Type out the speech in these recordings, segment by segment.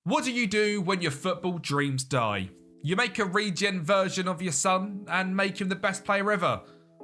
What do you do when your football dreams die? You make a regen version of your son and make him the best player ever.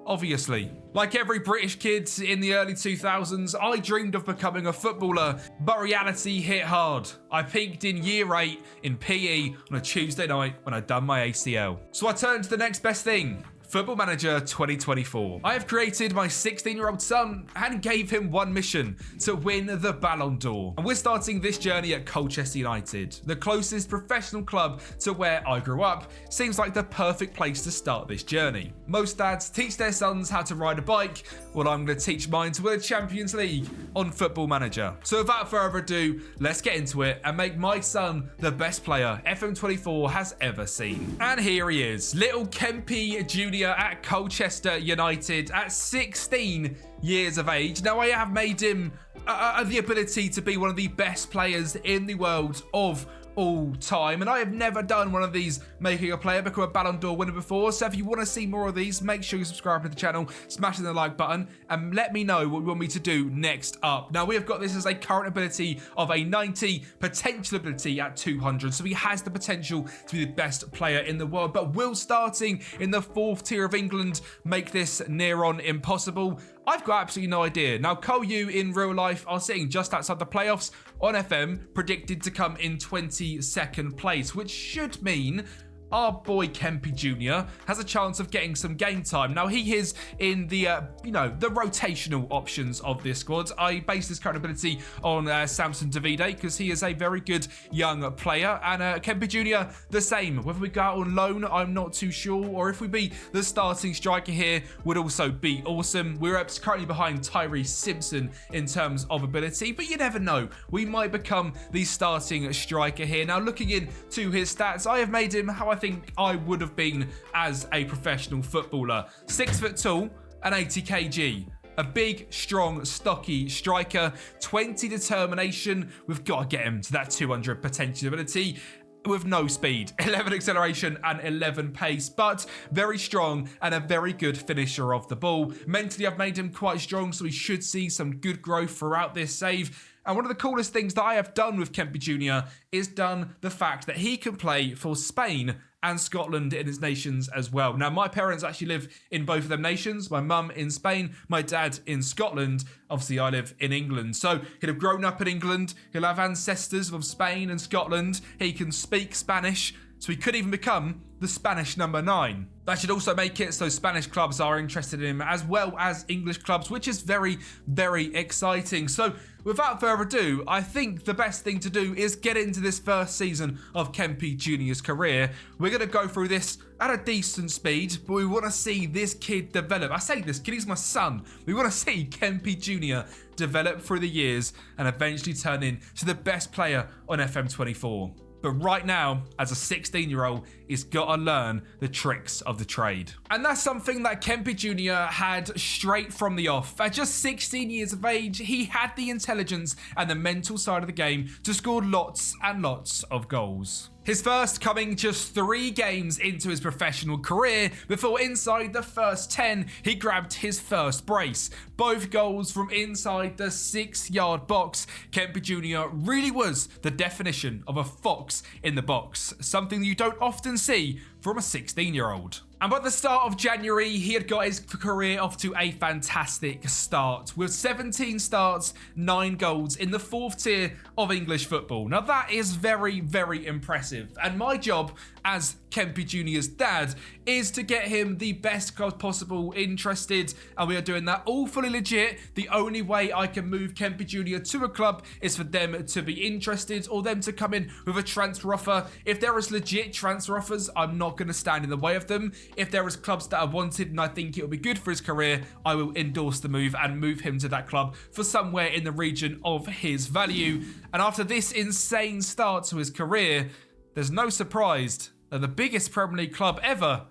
Obviously. Like every British kid in the early 2000s, I dreamed of becoming a footballer, but reality hit hard. I peaked in year 8 in PE on a Tuesday night when I'd done my ACL. So I turned to the next best thing. Football Manager 2024. I have created my 16-year-old son and gave him one mission: to win the Ballon d'Or. And we're starting this journey at Colchester United, the closest professional club to where I grew up. Seems like the perfect place to start this journey. Most dads teach their sons how to ride a bike. Well, I'm going to teach mine to win a Champions League on Football Manager. So without further ado, let's get into it and make my son the best player FM24 has ever seen. And here he is, little Kempi Jr. at Colchester United at 16 years of age. Now, I have made him the ability to be one of the best players in the world of all time, and I have never done one of these making a player become a Ballon d'Or winner before. So if you want to see more of these, make sure you subscribe to the channel, smashing the like button, and let me know what you want me to do next up. Now, we have got this as a current ability of a 90, potential ability at 200, so he has the potential to be the best player in the world. But will starting in the 4th tier of England make this near on impossible? I've got absolutely no idea. Now, Colu in real life are sitting just outside the playoffs on FM, predicted to come in 22nd place, which should mean our boy Kempi Jr. has a chance of getting some game time. Now, he is in the, the rotational options of this squad. I base this current ability on Samson Davide because he is a very good young player, and Kempi Jr. the same. Whether we go out on loan, I'm not too sure, or if we be the starting striker here would also be awesome. We're currently behind Tyrese Simpson in terms of ability, but you never know. We might become the starting striker here. Now, looking into his stats, I have made him how I think I would have been as a professional footballer. 6 foot tall and 80 kg. A big, strong, stocky striker. 20 determination. We've got to get him to that 200 potential ability. With no speed, 11 acceleration and 11 pace, but very strong and a very good finisher of the ball. Mentally, I've made him quite strong, so we should see some good growth throughout this save. And one of the coolest things that I have done with Kempi Jr. is done the fact that he can play for Spain and Scotland in his nations as well. Now, my parents actually live in both of them nations. My mum in Spain, my dad in Scotland. Obviously, I live in England. So he'll have grown up in England. He'll have ancestors from Spain and Scotland. He can speak Spanish. So he could even become the Spanish number 9. That should also make it so Spanish clubs are interested in him as well as English clubs, which is very, very exciting. So without further ado, I think the best thing to do is get into this first season of Kempi Jr.'s career. We're going to go through this at a decent speed, but we want to see this kid develop. I say this kid, he's my son. We want to see Kempi Jr. develop through the years and eventually turn into the best player on FM24. But right now, as a 16-year-old, he's got to learn the tricks of the trade. And that's something that Kempi Jr. had straight from the off. At just 16 years of age, he had the intelligence and the mental side of the game to score lots and lots of goals. His first coming just 3 games into his professional career before inside the first 10, he grabbed his first brace. Both goals from inside the 6-yard box. Kempi Jr. really was the definition of a fox in the box, something you don't often see from a 16-year-old. And by the start of January, he had got his career off to a fantastic start with 17 starts, 9 goals in the 4th tier of English football. Now that is very, very impressive. And my job as Kempi Jr.'s dad is to get him the best club possible interested, and we are doing that all fully legit. The only way I can move Kempi Jr. to a club is for them to be interested or them to come in with a transfer offer. If there is legit transfer offers, I'm not going to stand in the way of them. If there is clubs that are wanted and I think it will be good for his career, I will endorse the move and move him to that club for somewhere in the region of his value. And after this insane start to his career, there's no surprise that the biggest Premier League club ever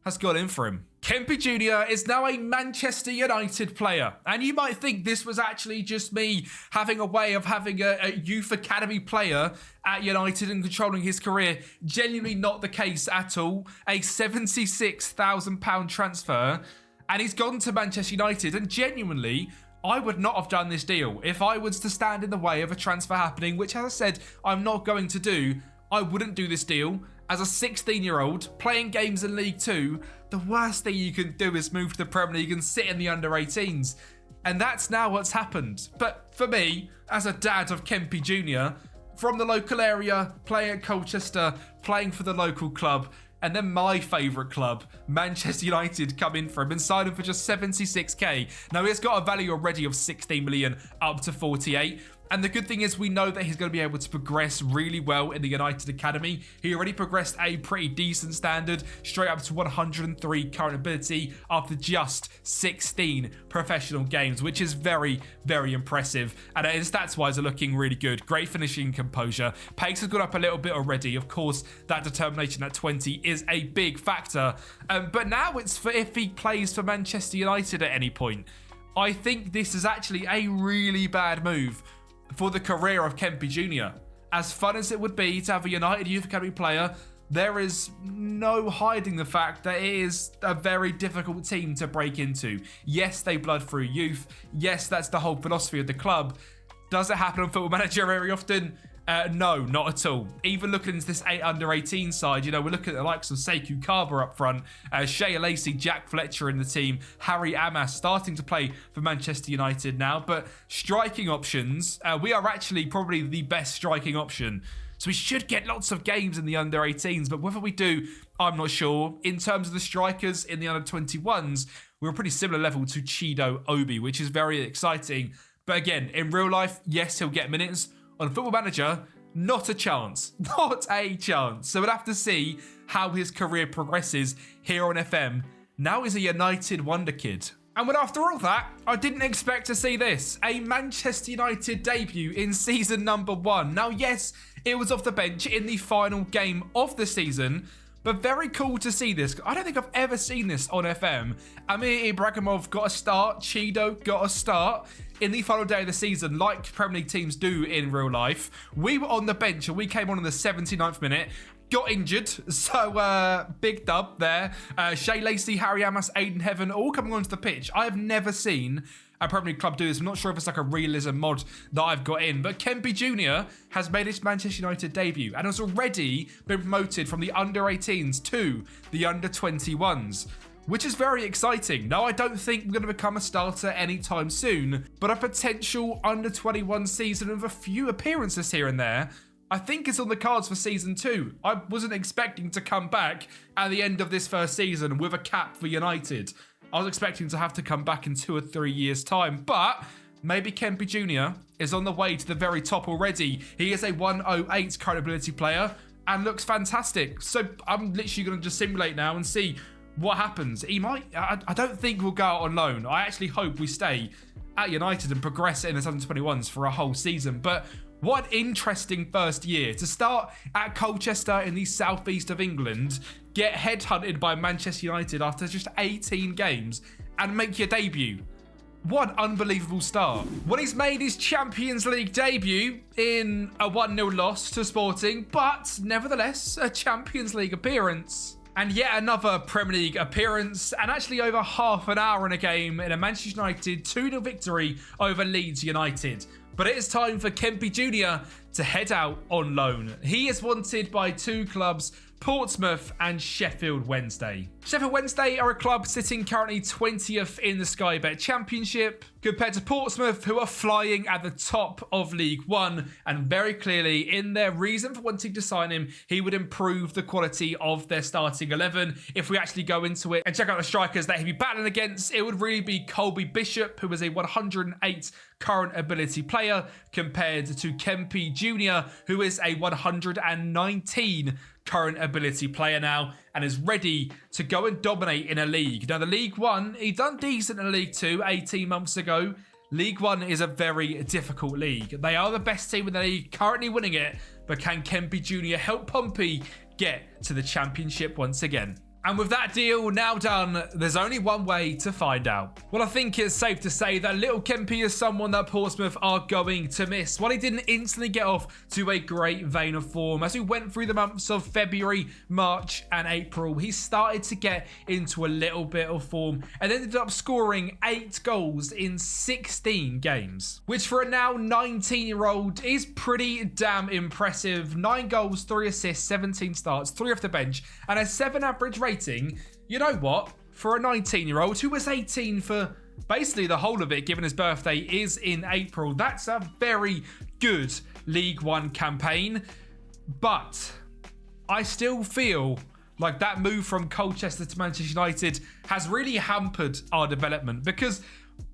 has got in for him. Kempi Jr. is now a Manchester United player, and you might think this was actually just me having a way of having a youth academy player at United and controlling his career. Genuinely not the case at all. A £76,000 transfer, and he's gone to Manchester United, and genuinely, I would not have done this deal. If I was to stand in the way of a transfer happening, which as I said, I'm not going to do, I wouldn't do this deal. As a 16-year-old playing games in League 2, the worst thing you can do is move to the Premier League and sit in the under-18s. And that's now what's happened. But for me, as a dad of Kempi Jr., from the local area, playing at Colchester, playing for the local club, and then my favourite club, Manchester United, come in for him and sign him for just 76k. Now, he has got a value already of 16 million up to 48. And the good thing is we know that he's going to be able to progress really well in the United Academy. He already progressed a pretty decent standard, straight up to 103 current ability after just 16 professional games, which is very, very impressive. And his stats-wise are looking really good. Great finishing composure. Pace has gone up a little bit already. Of course, that determination at 20 is a big factor. But now it's for if he plays for Manchester United at any point. I think this is actually a really bad move for the career of Kempi Jr. As fun as it would be to have a United Youth Academy player, there is no hiding the fact that it is a very difficult team to break into. Yes, they blood through youth. Yes, that's the whole philosophy of the club. Does it happen on Football Manager very often? No, not at all. Even looking into this 8 under-18 side, we're looking at the likes of Sekou Kaba up front, Shea Lacey, Jack Fletcher in the team, Harry Amas starting to play for Manchester United now. But striking options, we are actually probably the best striking option. So we should get lots of games in the under-18s, but whether we do, I'm not sure. In terms of the strikers in the under-21s, we're a pretty similar level to Chido Obi, which is very exciting. But again, in real life, yes, he'll get minutes. On Football Manager, not a chance. Not a chance. So we'll have to see how his career progresses here on FM. Now he's a United wonderkid. And when after all that, I didn't expect to see this. A Manchester United debut in season number 1. Now, yes, it was off the bench in the final game of the season, but very cool to see this. I don't think I've ever seen this on FM. Amir Ibrahimov got a start. Chido got a start in the final day of the season, like Premier League teams do in real life. We were on the bench and we came on in the 79th minute. Got injured, so big dub there. Shea Lacey, Harry Amas, Aiden Heaven, all coming onto the pitch. I have never seen a Premier League club do this. I'm not sure if it's like a realism mod that I've got in, but Kempi Jr. has made his Manchester United debut and has already been promoted from the under-18s to the under-21s, which is very exciting. Now, I don't think we're going to become a starter anytime soon, but a potential under-21 season with a few appearances here and there, I think it's on the cards for season 2. I wasn't expecting to come back at the end of this first season with a cap for United. I was expecting to have to come back in 2 or 3 years' time, but maybe Kempi Jr. is on the way to the very top already. He is a 108 current ability player and looks fantastic. So I'm literally going to just simulate now and see what happens. He might, I don't think we'll go out on loan. I actually hope we stay at United and progress in the under-21s for a whole season. But what an interesting first year. To start at Colchester in the southeast of England, get headhunted by Manchester United after just 18 games and make your debut. What an unbelievable start. Well, he's made his Champions League debut in a 1-0 loss to Sporting, but nevertheless, a Champions League appearance. And yet another Premier League appearance, and actually over half an hour in a game in a Manchester United 2-0 victory over Leeds United. But it is time for Kempi Jr. to head out on loan. He is wanted by 2 clubs, Portsmouth and Sheffield Wednesday. Sheffield Wednesday are a club sitting currently 20th in the Sky Bet Championship, compared to Portsmouth, who are flying at the top of League One. And very clearly, in their reason for wanting to sign him, he would improve the quality of their starting 11. If we actually go into it and check out the strikers that he'd be battling against, it would really be Colby Bishop, who is a 108 current ability player, compared to Kempi Jr., who is a 119 current ability player now and is ready to go and dominate in a league. Now, the League One, he done decent in League Two 18 months ago. League One is a very difficult league. They are the best team in the league, currently winning it, but can Kempi Jr. help Pompey get to the Championship once again? And with that deal now done, there's only one way to find out. Well, I think it's safe to say that little Kempi is someone that Portsmouth are going to miss. While he didn't instantly get off to a great vein of form, as we went through the months of February, March and April, he started to get into a little bit of form and ended up scoring 8 goals in 16 games, which for a now 19-year-old is pretty damn impressive. 9 goals, 3 assists, 17 starts, 3 off the bench, and a 7 average rating. You know what? For a 19-year-old who was 18 for basically the whole of it, given his birthday is in April, that's a very good League One campaign. But I still feel like that move from Colchester to Manchester United has really hampered our development, because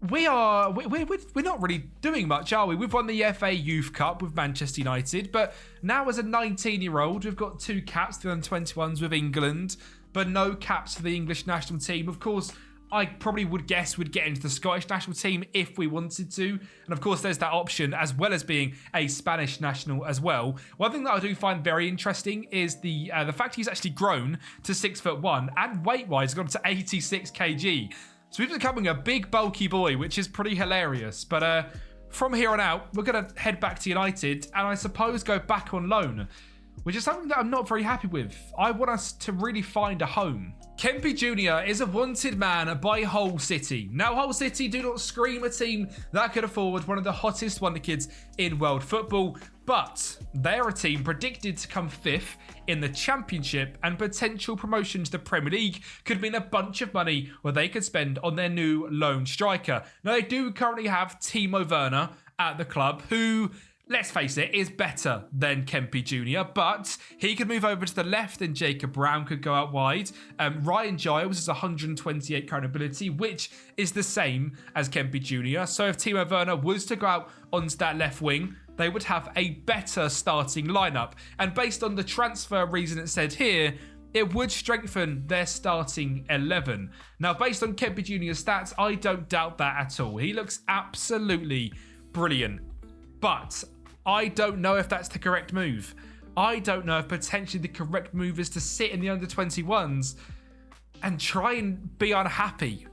we're not really doing much, are we? We've won the FA Youth Cup with Manchester United, but now as a 19-year-old, we've got 2 caps, the under-21s with England, but no caps for the English national team. Of course, I probably would guess we'd get into the Scottish national team if we wanted to. And of course, there's that option, as well as being a Spanish national as well. One thing that I do find very interesting is the fact he's actually grown to 6'1", and weight-wise gone to 86 kg. So he's becoming a big, bulky boy, which is pretty hilarious. But from here on out, we're going to head back to United and I suppose go back on loan, which is something that I'm not very happy with. I want us to really find a home. Kempi Jr. is a wanted man by Hull City. Now, Hull City do not scream a team that could afford one of the hottest wonderkids in world football, but they're a team predicted to come 5th in the Championship, and potential promotion to the Premier League could mean a bunch of money where they could spend on their new lone striker. Now, they do currently have Timo Werner at the club, who, let's face it, is better than Kempi Jr., but he could move over to the left and Jacob Brown could go out wide. Ryan Giles is 128 current ability, which is the same as Kempi Jr. So if Timo Werner was to go out onto that left wing, they would have a better starting lineup. And based on the transfer reason it said here, it would strengthen their starting 11. Now, based on Kempi Jr.'s stats, I don't doubt that at all. He looks absolutely brilliant. But I don't know if that's the correct move. I don't know if potentially the correct move is to sit in the under-21s and try and be unhappy.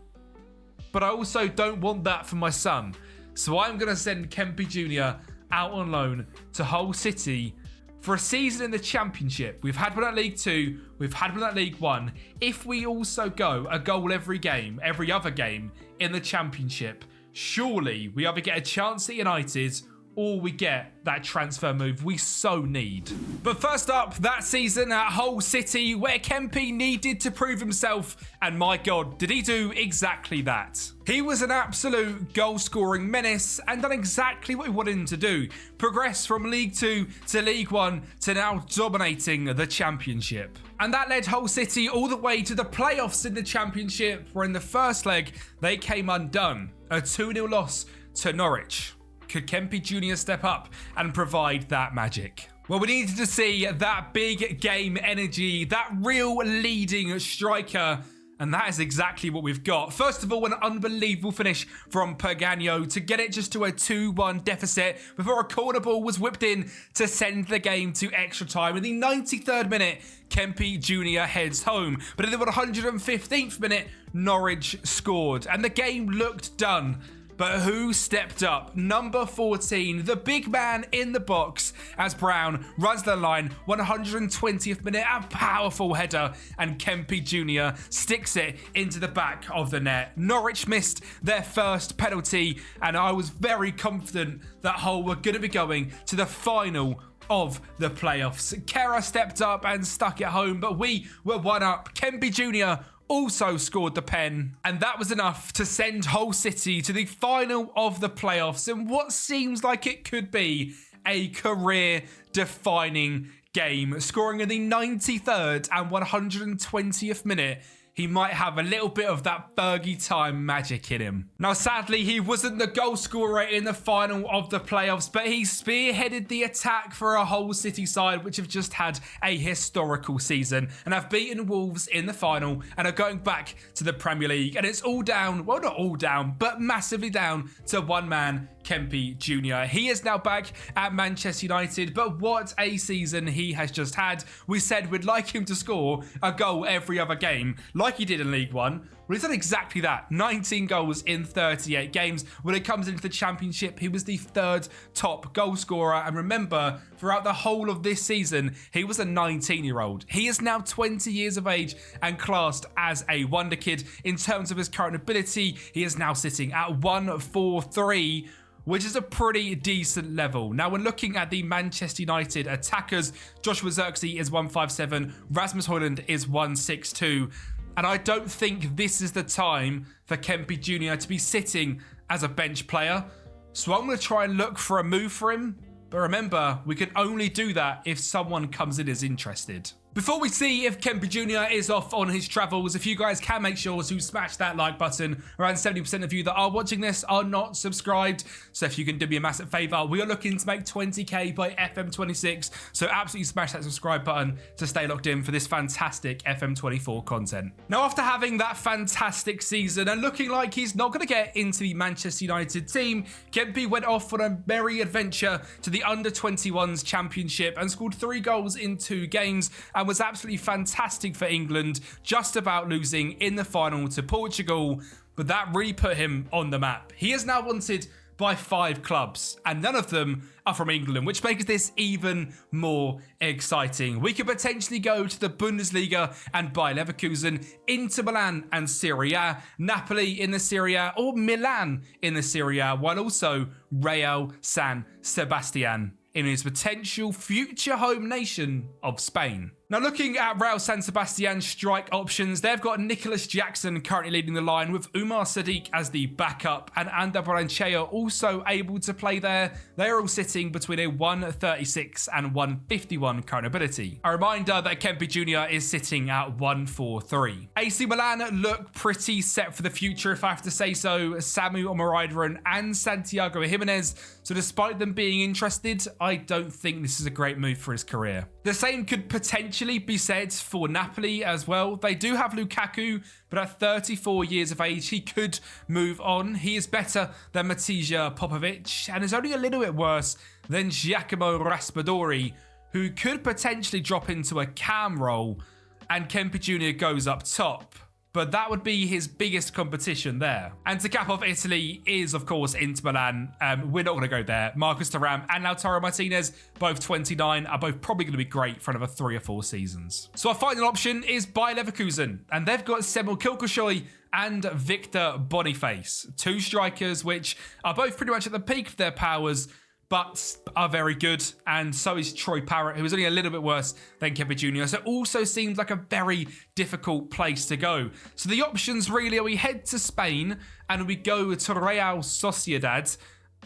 But I also don't want that for my son. So I'm going to send Kempi Jr. out on loan to Hull City for a season in the Championship. We've had one at League 2. We've had one at League 1. If we also go a goal every game, every other game in the Championship, surely we either get a chance at United or we get that transfer move we so need. But first up, that season at Hull City, where Kempi needed to prove himself, and my God, did he do exactly that. He was an absolute goal-scoring menace and done exactly what we wanted him to do. Progress from League 2 to League 1 to now dominating the Championship. And that led Hull City all the way to the playoffs in the Championship, where in the first leg, they came undone. A 2-0 loss to Norwich. Could Kempi Jr. step up and provide that magic? Well, we needed to see that big game energy, that real leading striker, and that is exactly what we've got. First of all, an unbelievable finish from Pergagno to get it just to a 2-1 deficit before a corner ball was whipped in to send the game to extra time. In the 93rd minute, Kempi Jr. heads home. But in the 115th minute, Norwich scored and the game looked done. But who stepped up? Number 14, the big man in the box, as Brown runs the line. 120th minute, a powerful header, and Kempi Jr. sticks it into the back of the net. Norwich missed their first penalty, and I was very confident that Hull were going to be going to the final of the playoffs. Kera stepped up and stuck it home, but we were one up. Kempi Jr. also scored the pen, and that was enough to send Hull City to the final of the playoffs in what seems like it could be a career-defining game. Scoring in the 93rd and 120th minute, he might have a little bit of that Fergie time magic in him. Now, sadly, he wasn't the goal scorer in the final of the playoffs, but he spearheaded the attack for a Hull City side, which have just had a historical season and have beaten Wolves in the final and are going back to the Premier League. And it's all down, well, not all down, but massively down to one man, Kempi Jr. He is now back at Manchester United, but what a season he has just had. We said we'd like him to score a goal every other game, like he did in League One. Well, he's done exactly that. 19 goals in 38 games. When it comes into the Championship, he was the third top goal scorer. And remember, throughout the whole of this season, he was a 19-year-old. He is now 20 years of age and classed as a wonder kid. In terms of his current ability, he is now sitting at 143, which is a pretty decent level. Now, when looking at the Manchester United attackers, Joshua Zirkzee is 157, Rasmus Højlund is 162. And I don't think this is the time for Kempi Jr. to be sitting as a bench player. So I'm going to try and look for a move for him. But remember, we can only do that if someone comes in as interested. Before we see if Kempi Jr. is off on his travels, if you guys can make sure to smash that like button. Around 70% of you that are watching this are not subscribed. So if you can do me a massive favour, we are looking to make 20k by FM26. So absolutely smash that subscribe button to stay locked in for this fantastic FM24 content. Now, after having that fantastic season and looking like he's not going to get into the Manchester United team, Kempi went off on a merry adventure to the Under-21s Championship and scored 3 goals in 2 games. And was absolutely fantastic for England, just about losing in the final to Portugal, but that really put him on the map. He is now wanted by 5 clubs, and none of them are from England, which makes this even more exciting. We could potentially go to the Bundesliga and Bayer Leverkusen, Inter Milan and Serie A, Napoli in the Serie A, or Milan in the Serie A, while also Real San Sebastian in his potential future home nation of Spain. Now, looking at Real San Sebastian's strike options, they've got Nicholas Jackson currently leading the line with Umar Sadiq as the backup and Ander Branchea also able to play there. They're all sitting between a 136 and 151 current ability. A reminder that Kempi Jr. is sitting at 143. AC Milan look pretty set for the future, if I have to say so. Samu Omaridaran and Santiago Jimenez. So despite them being interested, I don't think this is a great move for his career. The same could potentially be said for Napoli as well. They do have Lukaku, but at 34 years of age, he could move on. He is better than Matija Popovic and is only a little bit worse than Giacomo Raspadori, who could potentially drop into a cam role and Kempi Jr. goes up top. But that would be his biggest competition there. And to cap off Italy is, of course, Inter Milan. We're not going to go there. Marcus Thuram and Lautaro Martinez, both 29, are both probably going to be great for another 3 or 4 seasons. So our final option is Bayer Leverkusen. And they've got Semel Kilkoshoy and Victor Boniface. 2 strikers which are both pretty much at the peak of their powers, but are very good, and so is Troy Parrott, who is only a little bit worse than Kempi Jr. So it also seems like a very difficult place to go. So the options really are we head to Spain and we go to Real Sociedad,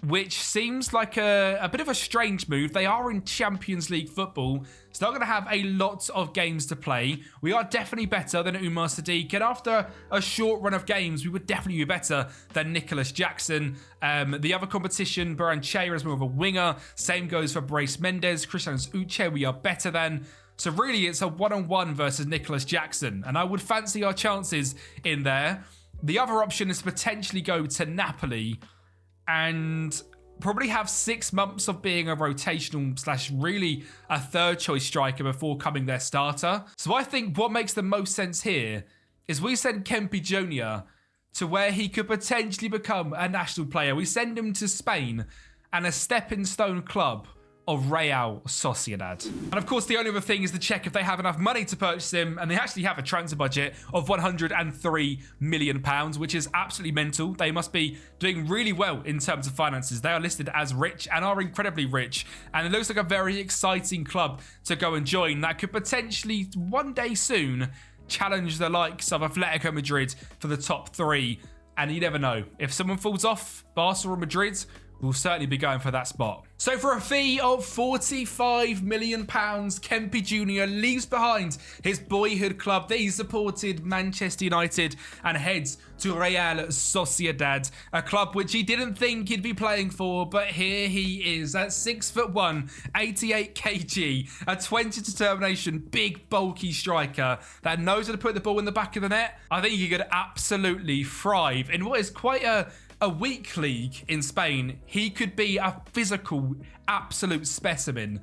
which seems like a bit of a strange move. They are in Champions League football, so they're going to have a lot of games to play. We are definitely better than Umar Sadiq, and after a short run of games, we would definitely be better than Nicholas Jackson. The other competition, Baranchea is more of a winger. Same goes for Brace Mendes. Christian Uche, we are better than. So really, it's a one-on-one versus Nicholas Jackson, and I would fancy our chances in there. The other option is to potentially go to Napoli and probably have 6 months of being a rotational / really a third choice striker before coming their starter. So I think what makes the most sense here is we send Kempi Jr. to where he could potentially become a national player. We send him to Spain and a stepping stone club of Real Sociedad. And of course, the only other thing is to check if they have enough money to purchase him, and they actually have a transfer budget of £103 million, which is absolutely mental. They must be doing really well in terms of finances. They are listed as rich and are incredibly rich, and it looks like a very exciting club to go and join that could potentially one day soon challenge the likes of Atletico Madrid for the top 3. And you never know, if someone falls off, Barca or Madrid will certainly be going for that spot. So for a fee of £45 million, Kempi Jr. leaves behind his boyhood club that he supported, Manchester United, and heads to Real Sociedad, a club which he didn't think he'd be playing for, but here he is at 6'1", 88 kg, a 20 determination, big bulky striker that knows how to put the ball in the back of the net. I think he could absolutely thrive in what is quite a a weak league in Spain, he could be a physical, absolute specimen.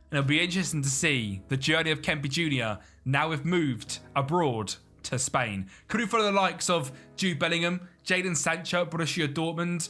And it'll be interesting to see the journey of Kempi Jr. now we've moved abroad to Spain. Could we follow the likes of Jude Bellingham, Jadon Sancho at Borussia Dortmund?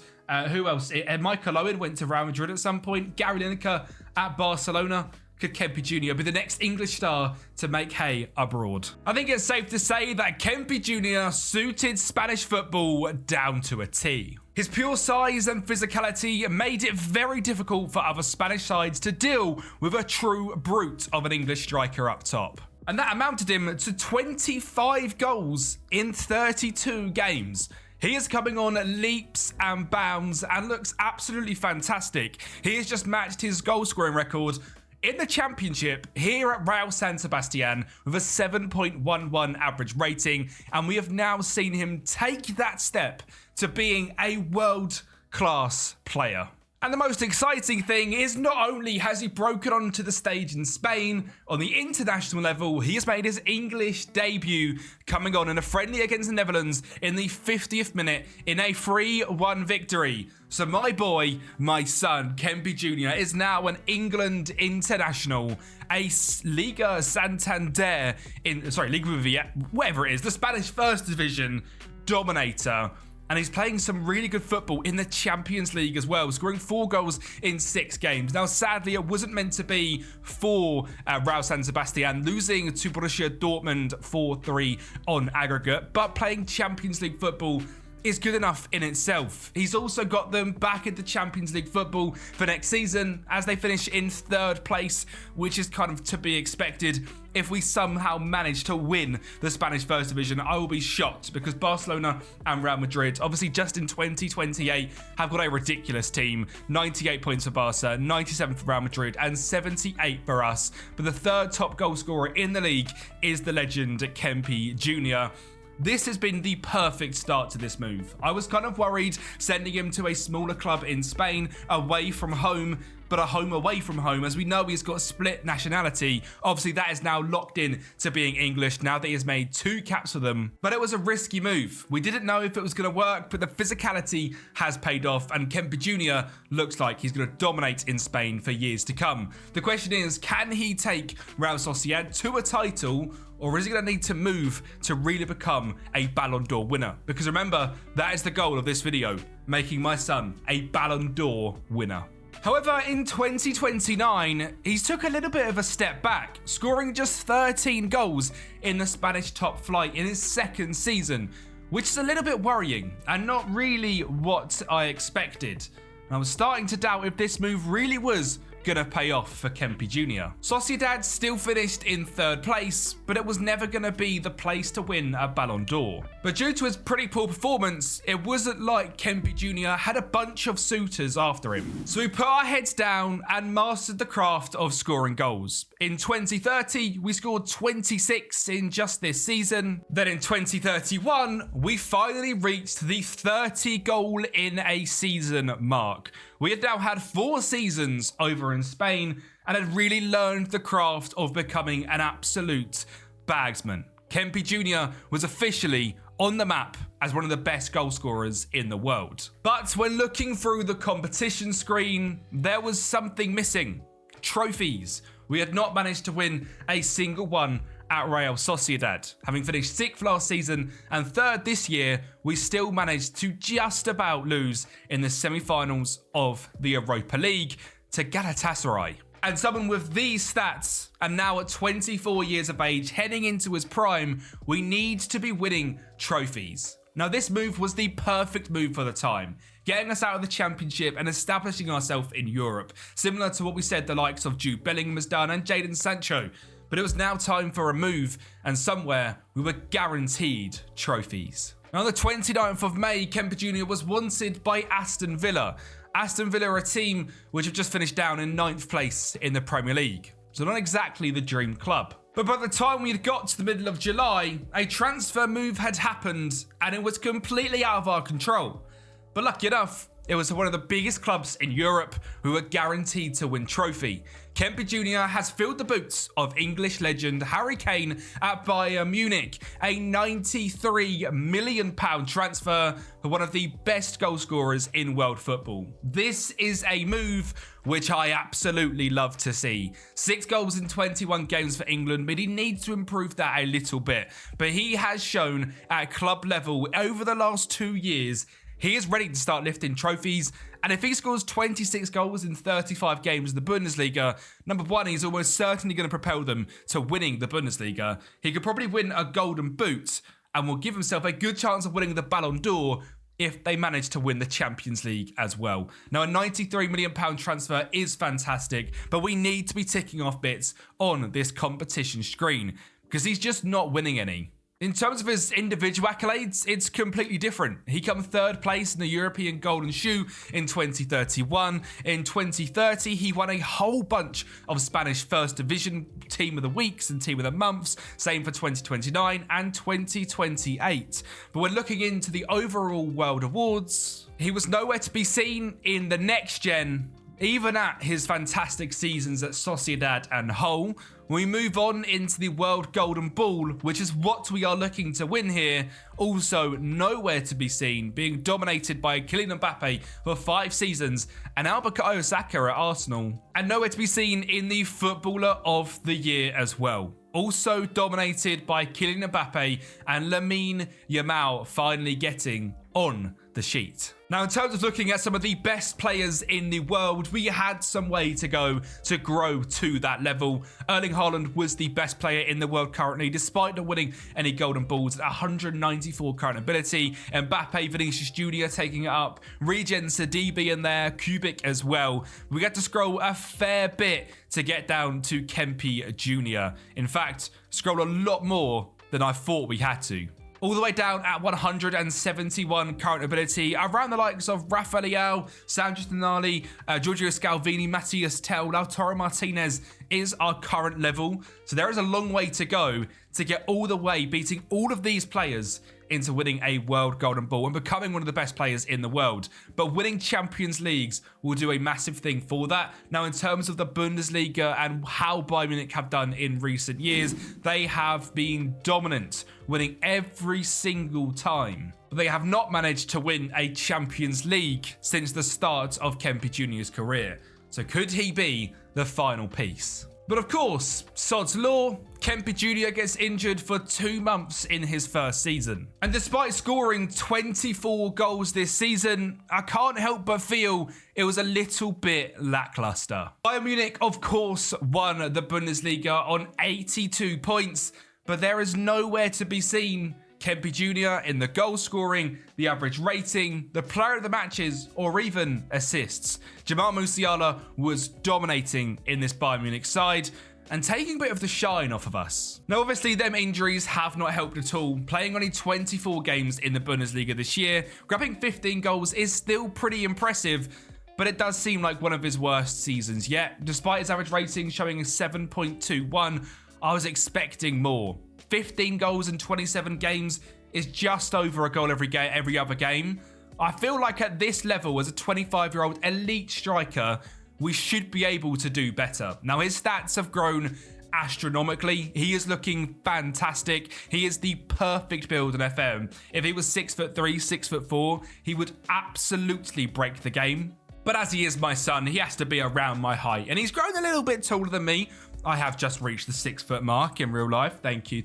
Who else? Michael Owen went to Real Madrid at some point. Gary Lineker at Barcelona. Could Kempi Jr. be the next English star to make hay abroad? I think it's safe to say that Kempi Jr. suited Spanish football down to a T. His pure size and physicality made it very difficult for other Spanish sides to deal with a true brute of an English striker up top. And that amounted him to 25 goals in 32 games. He is coming on leaps and bounds and looks absolutely fantastic. He has just matched his goal scoring record in the Championship here at Real San Sebastian with a 7.11 average rating, and we have now seen him take that step to being a world-class player. And the most exciting thing is not only has he broken onto the stage in Spain, on the international level, he has made his English debut coming on in a friendly against the Netherlands in the 50th minute in a 3-1 victory. So my boy, my son, Kempi Jr. is now an England international, a Liga Santander, Liga BBVA, whatever it is, the Spanish First Division dominator. And he's playing some really good football in the Champions League as well, scoring 4 goals in 6 games. Now, sadly, it wasn't meant to be for Real San Sebastian, losing to Borussia Dortmund 4-3 on aggregate, but playing Champions League football is good enough in itself. He's also got them back into Champions League football for next season as they finish in 3rd place, which is kind of to be expected. If we somehow manage to win the Spanish First Division, I will be shocked, because Barcelona and Real Madrid, obviously just in 2028, have got a ridiculous team. 98 points for Barca, 97 for Real Madrid, and 78 for us. But the 3rd top goal scorer in the league is the legend Kempi Jr. This has been the perfect start to this move. I was kind of worried sending him to a smaller club in Spain, away from home, but a home away from home, as we know he's got a split nationality. Obviously, that is now locked in to being English now that he has made 2 caps for them. But it was a risky move. We didn't know if it was going to work, but the physicality has paid off, and Kempi Jr. looks like he's going to dominate in Spain for years to come. The question is, can he take Real Sociedad to a title, or is he going to need to move to really become a Ballon d'Or winner? Because remember, that is the goal of this video, making my son a Ballon d'Or winner. However, in 2029, he took a little bit of a step back, scoring just 13 goals in the Spanish top flight in his 2nd season, which is a little bit worrying and not really what I expected. I was starting to doubt if this move really was gonna pay off for Kempi Jr. Sociedad still finished in 3rd place, but it was never gonna be the place to win a Ballon d'Or. But due to his pretty poor performance, it wasn't like Kempi Jr. had a bunch of suitors after him. So we put our heads down and mastered the craft of scoring goals. In 2030, we scored 26 in just this season. Then in 2031, we finally reached the 30 goal in a season mark. We had now had 4 seasons over in Spain and had really learned the craft of becoming an absolute bagsman. Kempi Jr. was officially on the map as one of the best goal scorers in the world. But when looking through the competition screen, there was something missing. Trophies. We had not managed to win a single one at Real Sociedad. Having finished 6th last season and 3rd this year, we still managed to just about lose in the semi-finals of the Europa League to Galatasaray. And someone with these stats, and now at 24 years of age, heading into his prime, we need to be winning trophies. Now, this move was the perfect move for the time, getting us out of the Championship and establishing ourselves in Europe, similar to what we said the likes of Jude Bellingham has done and Jadon Sancho. But it was now time for a move, and somewhere we were guaranteed trophies. Now, on the 29th of May, Kempi Jr. was wanted by Aston Villa. Aston Villa are a team which have just finished down in 9th place in the Premier League. So not exactly the dream club. But by the time we had got to the middle of July, a transfer move had happened and it was completely out of our control. But lucky enough, It was one of the biggest clubs in Europe who were guaranteed to win trophy. Kempi Jr. has filled the boots of English legend Harry Kane at Bayern Munich, a £93 million transfer for one of the best goal scorers in world football. This is a move which I absolutely love to see. 6 goals in 21 games for England, but he needs to improve that a little bit. But he has shown at club level over the last 2 years he is ready to start lifting trophies, and if he scores 26 goals in 35 games in the Bundesliga, number one, he's almost certainly going to propel them to winning the Bundesliga. He could probably win a golden boot and will give himself a good chance of winning the Ballon d'Or if they manage to win the Champions League as well. Now, a £93 million transfer is fantastic, but we need to be ticking off bits on this competition screen because he's just not winning any. In terms of his individual accolades, it's completely different. He comes 3rd place in the European Golden Shoe in 2031. In 2030, he won a whole bunch of Spanish First Division Team of the Weeks and Team of the Months. Same for 2029 and 2028. But when looking into the overall World Awards, he was nowhere to be seen in the next gen, even at his fantastic seasons at Sociedad and Hull. We move on into the World Golden Ball, which is what we are looking to win here. Also nowhere to be seen, being dominated by Kylian Mbappe for 5 seasons and Bukayo Saka at Arsenal. And nowhere to be seen in the Footballer of the Year as well. Also dominated by Kylian Mbappe and Lamine Yamal finally getting on the sheet. Now, in terms of looking at some of the best players in the world, we had some way to go to grow to that level. Erling Haaland was the best player in the world currently, despite not winning any golden balls at 194 current ability. Mbappe, Vinicius Jr. taking it up. Regen Sidibe in there, Kubik as well. We had to scroll a fair bit to get down to Kempi Jr. In fact, scroll a lot more than I thought we had to. All the way down at 171 current ability, around the likes of Rafa Leao, Sandro Tonali, Giorgio Scalvini, Matthias Tell, Lautaro Martinez is our current level. So there is a long way to go to get all the way, beating all of these players into winning a World Golden Ball and becoming one of the best players in the world. But winning Champions Leagues will do a massive thing for that. Now, in terms of the Bundesliga and how Bayern Munich have done in recent years, they have been dominant, winning every single time. But they have not managed to win a Champions League since the start of Kempi Jr.'s career. So could he be the final piece? But of course, sod's law, Kempi Jr. gets injured for 2 months in his first season. And despite scoring 24 goals this season, I can't help but feel it was a little bit lackluster. Bayern Munich, of course, won the Bundesliga on 82 points, but there is nowhere to be seen Kempi Jr. in the goal scoring, the average rating, the player of the matches, or even assists. Jamal Musiala was dominating in this Bayern Munich side and taking a bit of the shine off of us. Now, obviously, them injuries have not helped at all. Playing only 24 games in the Bundesliga this year, grabbing 15 goals is still pretty impressive, but it does seem like one of his worst seasons yet. Despite his average rating showing a 7.21, I was expecting more. 15 goals in 27 games is just over a goal every other game. I feel like at this level, as a 25-year-old elite striker, we should be able to do better. Now, his stats have grown astronomically. He is looking fantastic. He is the perfect build in FM. If he was 6'3", 6'4", he would absolutely break the game. But as he is my son, he has to be around my height. And he's grown a little bit taller than me. I have just reached the 6 foot mark in real life. Thank you.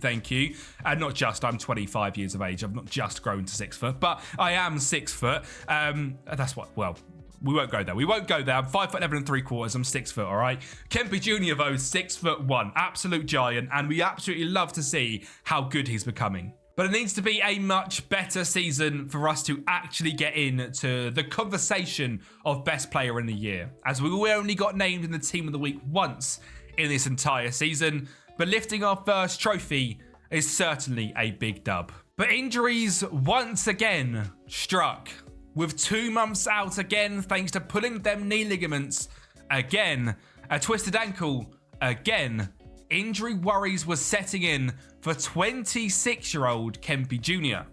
And not just, I'm 25 years of age. I've not just grown to 6 foot, but I am 6 foot. That's what, well, we won't go there. I'm 5'11" 3/4. I'm 6 foot, all right? Kempi Jr. though, 6'1", absolute giant. And we absolutely love to see how good he's becoming. But it needs to be a much better season for us to actually get into the conversation of best player in the year, as we only got named in the team of the week once in this entire season. But lifting our first trophy is certainly a big dub. But injuries once again struck, with 2 months out again thanks to pulling them knee ligaments again, a twisted ankle again. Injury worries were setting in for 26-year-old Kempi Jr.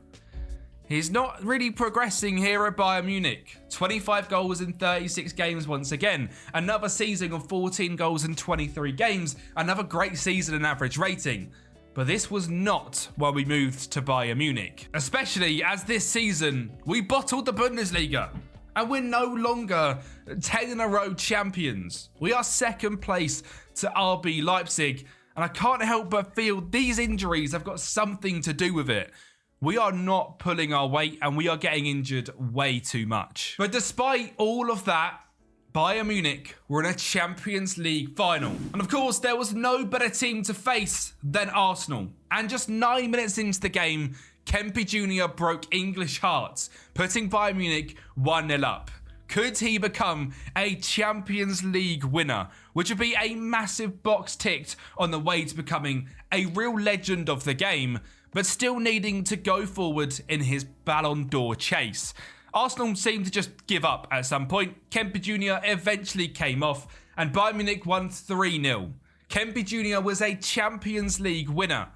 He's not really progressing here at Bayern Munich. 25 goals in 36 games once again. Another season of 14 goals in 23 games. Another great season and average rating. But this was not why we moved to Bayern Munich. Especially as this season, we bottled the Bundesliga. And we're no longer 10 in a row champions. We are second place to RB Leipzig. And I can't help but feel these injuries have got something to do with it. We are not pulling our weight and we are getting injured way too much. But despite all of that, Bayern Munich were in a Champions League final. And of course, there was no better team to face than Arsenal. And just 9 minutes into the game, Kempi Jr. broke English hearts, putting Bayern Munich 1-0 up. Could he become a Champions League winner, which would be a massive box ticked on the way to becoming a real legend of the game, but still needing to go forward in his Ballon d'Or chase? Arsenal seemed to just give up at some point. Kempi Jr. eventually came off and Bayern Munich won 3-0. Kempi Jr. was a Champions League winner,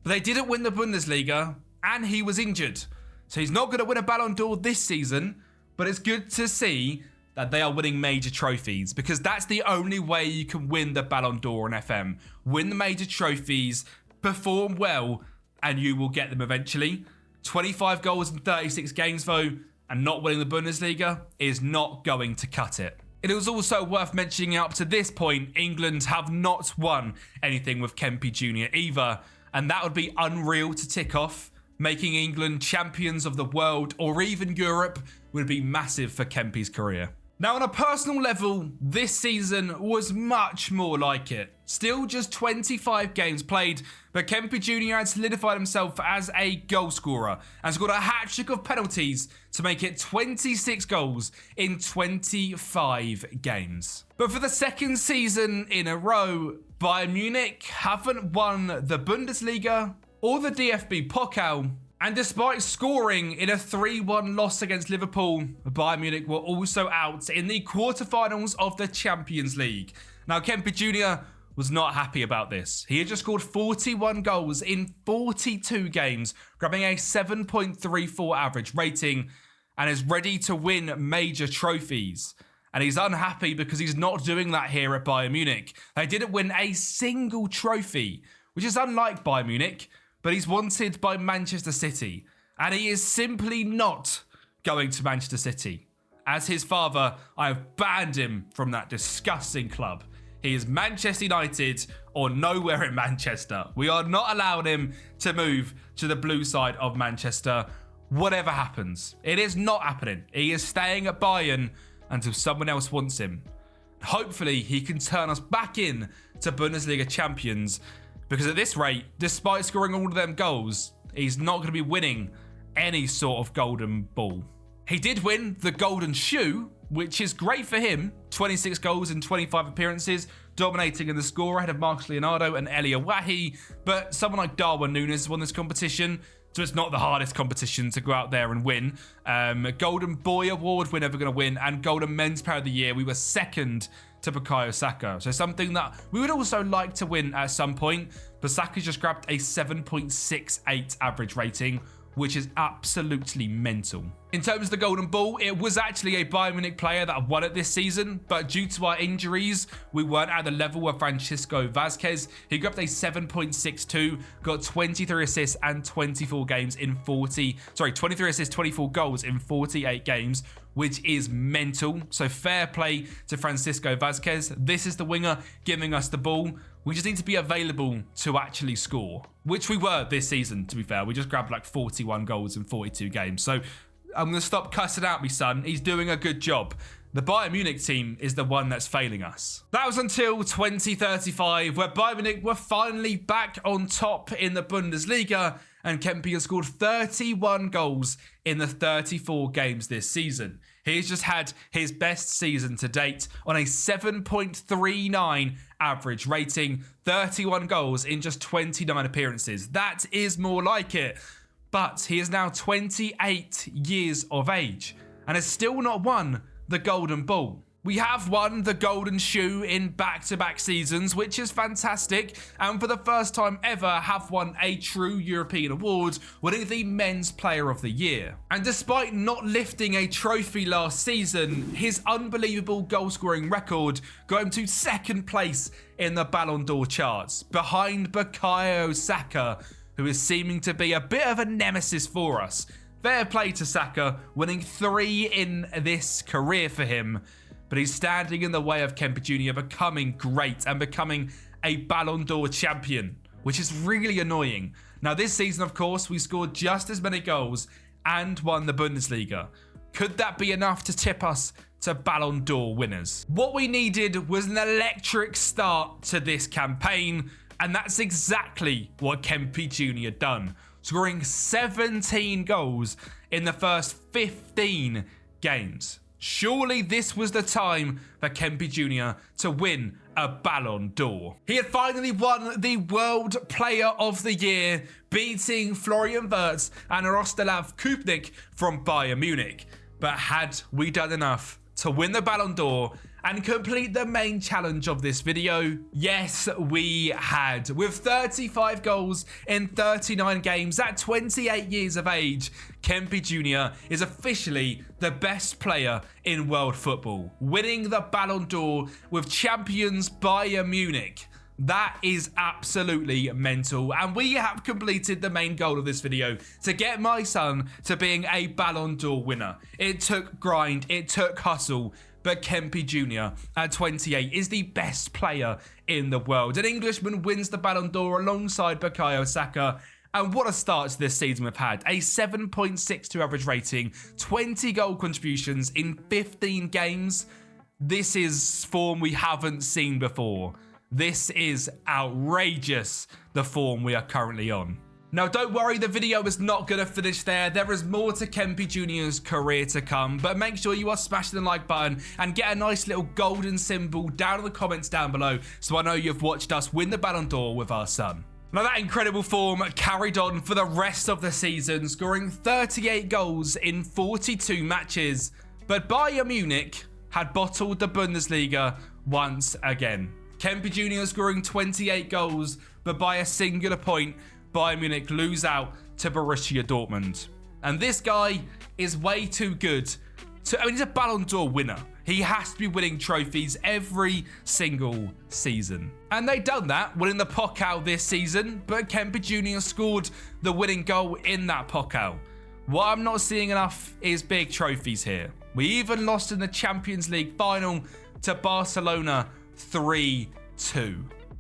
but they didn't win the Bundesliga and he was injured. So he's not going to win a Ballon d'Or this season, but it's good to see that they are winning major trophies, because that's the only way you can win the Ballon d'Or in FM. Win the major trophies, perform well, and you will get them eventually. 25 goals in 36 games, though, and not winning the Bundesliga is not going to cut it. It is also worth mentioning up to this point, England have not won anything with Kempi Jr. either, and that would be unreal to tick off. Making England champions of the world or even Europe would be massive for Kempi's career. Now, on a personal level, this season was much more like it. Still just 25 games played, but Kempi Jr. had solidified himself as a goal scorer and scored a hat-trick of penalties to make it 26 goals in 25 games. But for the second season in a row, Bayern Munich haven't won the Bundesliga or the DFB Pokal. And despite scoring in a 3-1 loss against Liverpool, Bayern Munich were also out in the quarterfinals of the Champions League. Now, Kempi Jr. was not happy about this. He had just scored 41 goals in 42 games, grabbing a 7.34 average rating, and is ready to win major trophies. And he's unhappy because he's not doing that here at Bayern Munich. They didn't win a single trophy, which is unlike Bayern Munich, but he's wanted by Manchester City, and he is simply not going to Manchester City. As his father, I have banned him from that disgusting club. He is Manchester United or nowhere in Manchester. We are not allowing him to move to the blue side of Manchester. Whatever happens, it is not happening. He is staying at Bayern until someone else wants him. Hopefully, he can turn us back in to Bundesliga champions, because at this rate, despite scoring all of them goals, he's not going to be winning any sort of golden ball. He did win the golden shoe, which is great for him. 26 goals in 25 appearances, dominating in the score ahead of Marcus Leonardo and Elia Wahi. But someone like Darwin Núñez won this competition, so it's not the hardest competition to go out there and win. Golden Boy Award we're never going to win, and Golden Men's Player of the Year, we were second to Bukayo Saka. So something that we would also like to win at some point. But Saka just grabbed a 7.68 average rating, which is absolutely mental. In terms of the Golden Ball, it was actually a Bayern Munich player that won it this season, but due to our injuries, we weren't at the level of Francisco Vázquez. He grabbed a 7.62, got 23 assists and 24 games in 23 assists, 24 goals in 48 games, which is mental. So fair play to Francisco Vázquez. This is the winger giving us the ball. We just need to be available to actually score, which we were this season, to be fair. We just grabbed like 41 goals in 42 games. So I'm going to stop cussing out me son. He's doing a good job. The Bayern Munich team is the one that's failing us. That was until 2035, where Bayern Munich were finally back on top in the Bundesliga, and Kempi has scored 31 goals in the 34 games this season. He's just had his best season to date on a 7.39 average rating, 31 goals in just 29 appearances. That is more like it. But he is now 28 years of age and has still not won the Golden Ball. We have won the Golden Shoe in back-to-back seasons, which is fantastic, and for the first time ever have won a true European award, winning the Men's Player of the Year. And despite not lifting a trophy last season, his unbelievable goal-scoring record got him to second place in the Ballon d'Or charts, behind Bukayo Saka, who is seeming to be a bit of a nemesis for us. Fair play to Saka, winning 3 in this career for him. But he's standing in the way of Kempi Jr. becoming great and becoming a Ballon d'Or champion, which is really annoying. Now, this season, of course, we scored just as many goals and won the Bundesliga. Could that be enough to tip us to Ballon d'Or winners? What we needed was an electric start to this campaign, and that's exactly what Kempi Jr. done, scoring 17 goals in the first 15 games. Surely this was the time for Kempi Jr. to win a Ballon d'Or. He had finally won the World Player of the Year, beating Florian Wirtz and Rostislav Kupnik from Bayern Munich. But had we done enough to win the Ballon d'Or and complete the main challenge of this video? Yes, we had. With 35 goals in 39 games at 28 years of age, Kempi Jr. is officially the best player in world football, winning the Ballon d'Or with champions Bayern Munich. That is absolutely mental, and we have completed the main goal of this video, to get my son to being a Ballon d'Or winner. It took grind, it took hustle, but Kempi Jr. at 28 is the best player in the world. An Englishman wins the Ballon d'Or alongside Bukayo Saka. And what a start to this season we've had. A 7.62 average rating, 20 goal contributions in 15 games. This is form we haven't seen before. This is outrageous, the form we are currently on. Now, don't worry, the video is not going to finish there. There is more to Kempi Jr.'s career to come, but make sure you are smashing the like button and get a nice little golden symbol down in the comments down below so I know you've watched us win the Ballon d'Or with our son. Now, that incredible form carried on for the rest of the season, scoring 38 goals in 42 matches, but Bayern Munich had bottled the Bundesliga once again. Kempi Jr. scoring 28 goals, but by a singular point, Bayern Munich lose out to Borussia Dortmund. And this guy is way too good he's a Ballon d'Or winner. He has to be winning trophies every single season. And they done that, winning the Pokal this season, but Kempi Jr. scored the winning goal in that Pokal. What I'm not seeing enough is big trophies here. We even lost in the Champions League final to Barcelona 3-2.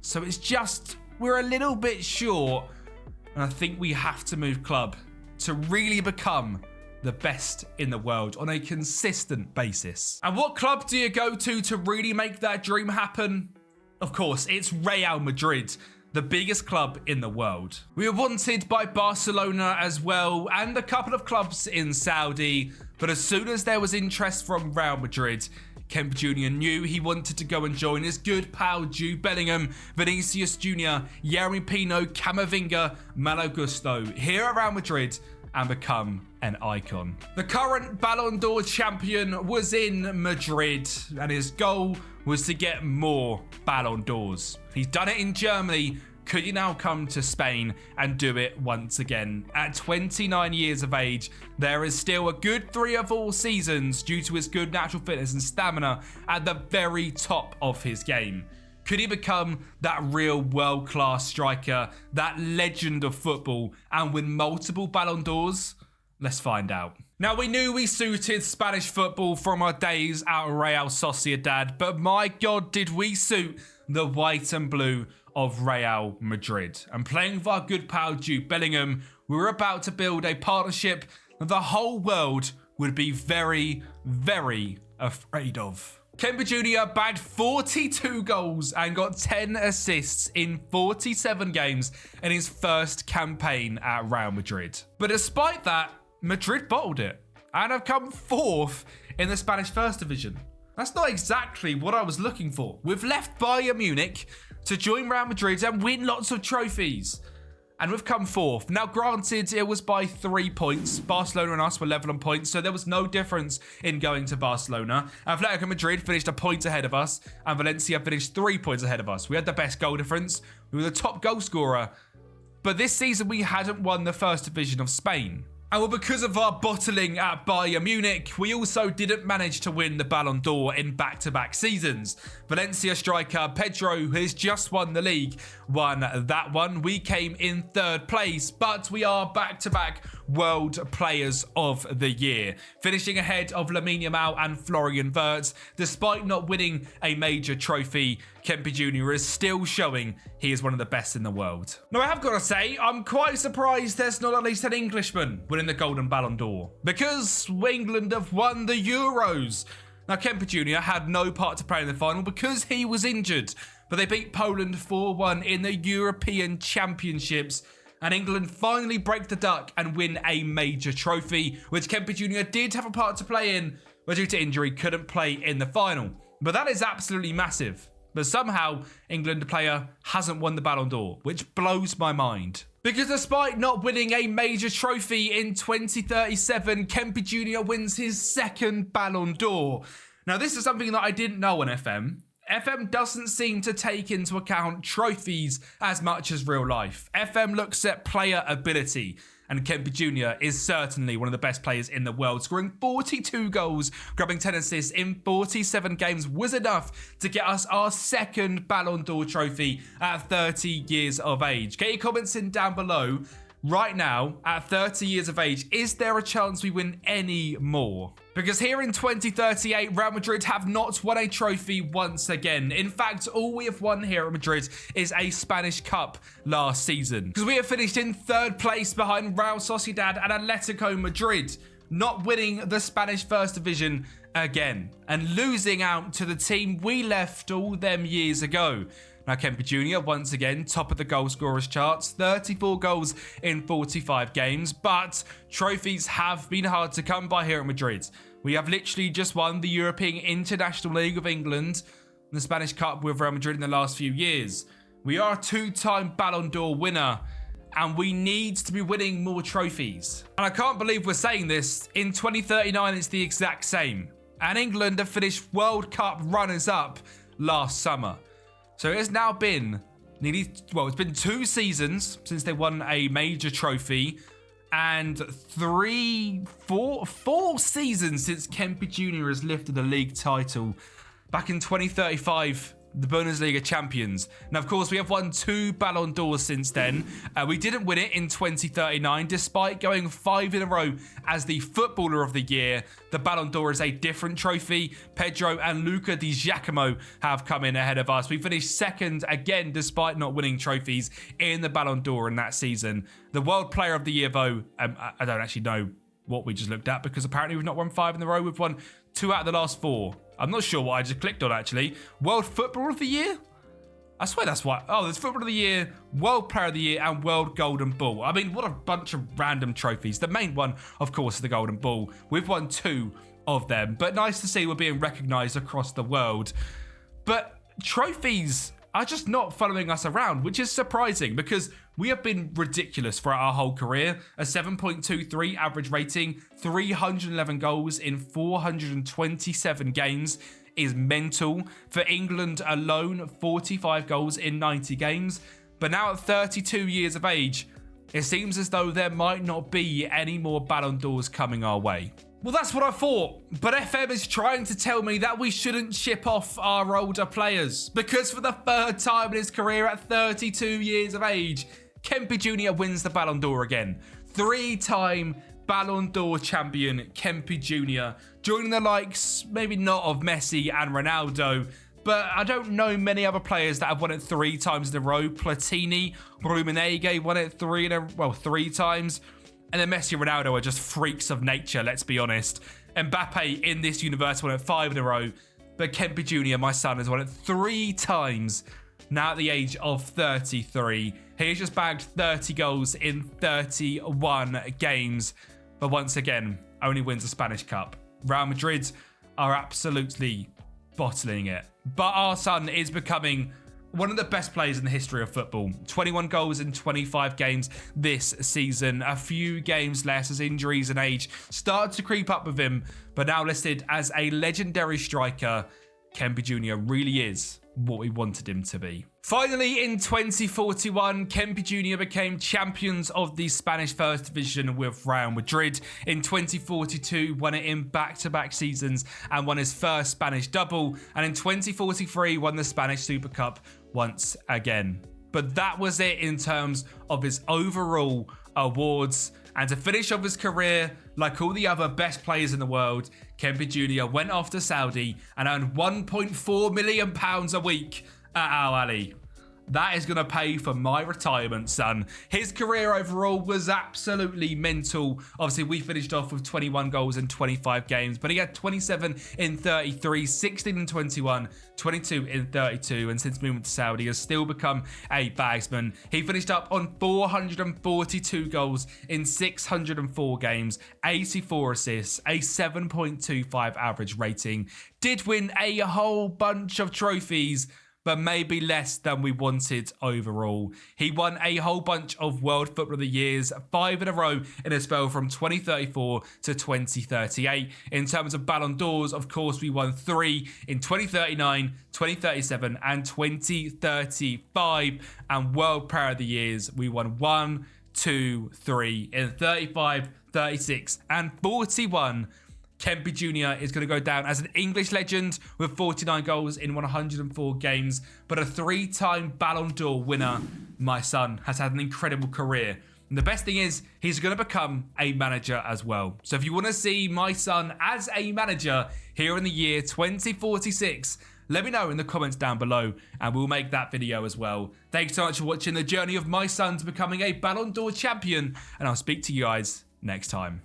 So it's just, we're a little bit short, and I think we have to move club to really become the best in the world on a consistent basis. And what club do you go to really make that dream happen? Of course, it's Real Madrid, the biggest club in the world. We were wanted by Barcelona as well, and a couple of clubs in Saudi, but as soon as there was interest from Real Madrid, Kempi Jr. knew he wanted to go and join his good pal Jude Bellingham, Vinicius Jr., Yeremy Pino, Camavinga, Malo Gusto here at Real Madrid and become an icon. The current Ballon d'Or champion was in Madrid, and his goal was to get more Ballon d'Ors. He's done it in Germany. Could he now come to Spain and do it once again? At 29 years of age, there is still a good 3 or 4 seasons due to his good natural fitness and stamina at the very top of his game. Could he become that real world-class striker, that legend of football, and win multiple Ballon d'Ors? Let's find out. Now, we knew we suited Spanish football from our days at Real Sociedad, but my God, did we suit the white and blue of Real Madrid. And playing with our good pal Jude Bellingham, we were about to build a partnership that the whole world would be very, very afraid of. Kempi Jr. bagged 42 goals and got 10 assists in 47 games in his first campaign at Real Madrid. But despite that, Madrid bottled it and have come 4th in the Spanish First Division. That's not exactly what I was looking for. We've left Bayern Munich to join Real Madrid and win lots of trophies. and we've come fourth. Now, granted, it was by 3 points. Barcelona and us were level on points, so there was no difference in going to Barcelona. Atletico Madrid finished a point ahead of us, and Valencia finished 3 points ahead of us. We had the best goal difference. We were the top goal scorer. But this season, we hadn't won the first division of Spain. And well, because of our bottling at Bayern Munich, we also didn't manage to win the Ballon d'Or in back-to-back seasons. Valencia striker Pedro, who has just won the league, won that one. We came in 3rd place, but we are back-to-back World Players of the Year, finishing ahead of Lamine Yamal and Florian Wirtz. Despite not winning a major trophy, Kempi Jr. is still showing he is one of the best in the world. Now, I have got to say, I'm quite surprised there's not at least an Englishman winning the Golden Ballon d'Or, because England have won the Euros. Now, Kempi Jr. had no part to play in the final because he was injured, but they beat Poland 4-1 in the European Championships, and England finally break the duck and win a major trophy, which Kempi Jr. did have a part to play in, but due to injury couldn't play in the final. But that is absolutely massive. But somehow, England player hasn't won the Ballon d'Or, which blows my mind. Because despite not winning a major trophy in 2037, Kempi Jr. wins his 2nd Ballon d'Or. Now, this is something that I didn't know on FM. FM doesn't seem to take into account trophies as much as real life. FM looks at player ability, and Kempi Jr. is certainly one of the best players in the world. Scoring 42 goals, grabbing 10 assists in 47 games was enough to get us our 2nd Ballon d'Or trophy at 30 years of age. Get your comments in down below. Right now, at 30 years of age, is there a chance we win any more? Because here in 2038, Real Madrid have not won a trophy once again. In fact, all we have won here at Madrid is a Spanish Cup last season. Because we have finished in 3rd place behind Real Sociedad and Atletico Madrid, not winning the Spanish First Division again, and losing out to the team we left all them years ago. Now, Kempi Jr. once again top of the goal scorers charts, 34 goals in 45 games, but trophies have been hard to come by here at Madrid. We have literally just won the European International League of England and the Spanish Cup with Real Madrid in the last few years. We are a 2-time Ballon d'Or winner, and we need to be winning more trophies. And I can't believe we're saying this. In 2039, it's the exact same. And England have finished World Cup runners-up last summer. So it has now been it's been 2 seasons since they won a major trophy, and 4 seasons since Kempi Jr. has lifted a league title. Back in 2035, the Bundesliga champions. Now, of course, we have won 2 Ballon d'Ors since then. We didn't win it in 2039, despite going 5 in a row as the Footballer of the Year. The Ballon d'Or is a different trophy. Pedro and Luca Di Giacomo have come in ahead of us. We finished 2nd again, despite not winning trophies in the Ballon d'Or in that season. The World Player of the Year, though, I don't actually know what we just looked at, because apparently we've not won 5 in a row. We've won 2 out of the last 4. I'm not sure what I just clicked on, actually. World Footballer of the Year? I swear that's what... Oh, there's Footballer of the Year, World Player of the Year, and World Golden Ball. I mean, what a bunch of random trophies. The main one, of course, is the Golden Ball. We've won 2 of them, but nice to see we're being recognised across the world. But trophies are just not following us around, which is surprising, because we have been ridiculous throughout our whole career. A 7.23 average rating, 311 goals in 427 games is mental. For England alone, 45 goals in 90 games. But now at 32 years of age, it seems as though there might not be any more Ballon d'Ors coming our way. Well, that's what I thought, but FM is trying to tell me that we shouldn't ship off our older players, because for the 3rd time in his career at 32 years of age, Kempi Jr. wins the Ballon d'Or again. 3-time Ballon d'Or champion Kempi Jr. joining the likes, maybe not of Messi and Ronaldo, but I don't know many other players that have won it 3 times in a row. Platini, Rummenigge won it 3 times. And then Messi and Ronaldo are just freaks of nature, let's be honest. Mbappe in this universe won it 5 in a row. But Kempi Jr., my son, has won it 3 times. Now at the age of 33. He has just bagged 30 goals in 31 games. But once again, only wins the Spanish Cup. Real Madrid are absolutely bottling it. But our son is becoming one of the best players in the history of football. 21 goals in 25 games this season. A few games less as injuries and age started to creep up with him, but now listed as a legendary striker, Kempi Jr. really is what we wanted him to be. Finally, in 2041, Kempi Jr. became champions of the Spanish First Division with Real Madrid. In 2042, won it in back-to-back seasons and won his first Spanish double. And in 2043, won the Spanish Super Cup once again. But that was it in terms of his overall awards. And to finish off his career, like all the other best players in the world, Kempi Jr. went off to Saudi and earned £1.4 million a week at Al Ahly. That is going to pay for my retirement, son. His career overall was absolutely mental. Obviously, we finished off with 21 goals in 25 games, but he had 27 in 33, 16 in 21, 22 in 32, and since moving to Saudi, has still become a bagsman. He finished up on 442 goals in 604 games, 84 assists, a 7.25 average rating, did win a whole bunch of trophies, but maybe less than we wanted overall. He won a whole bunch of World Footballer of the Years, 5 in a row in a spell from 2034 to 2038. In terms of Ballon d'Ors, of course, we won 3 in 2039, 2037 and 2035. And World Player of the Years, we won 1, 2, 3 in 35, 36 and 41. Kempi Jr. is going to go down as an English legend with 49 goals in 104 games, but a 3-time Ballon d'Or winner. My son has had an incredible career. And the best thing is, he's going to become a manager as well. So if you want to see my son as a manager here in the year 2046, let me know in the comments down below and we'll make that video as well. Thanks so much for watching the journey of my son to becoming a Ballon d'Or champion, and I'll speak to you guys next time.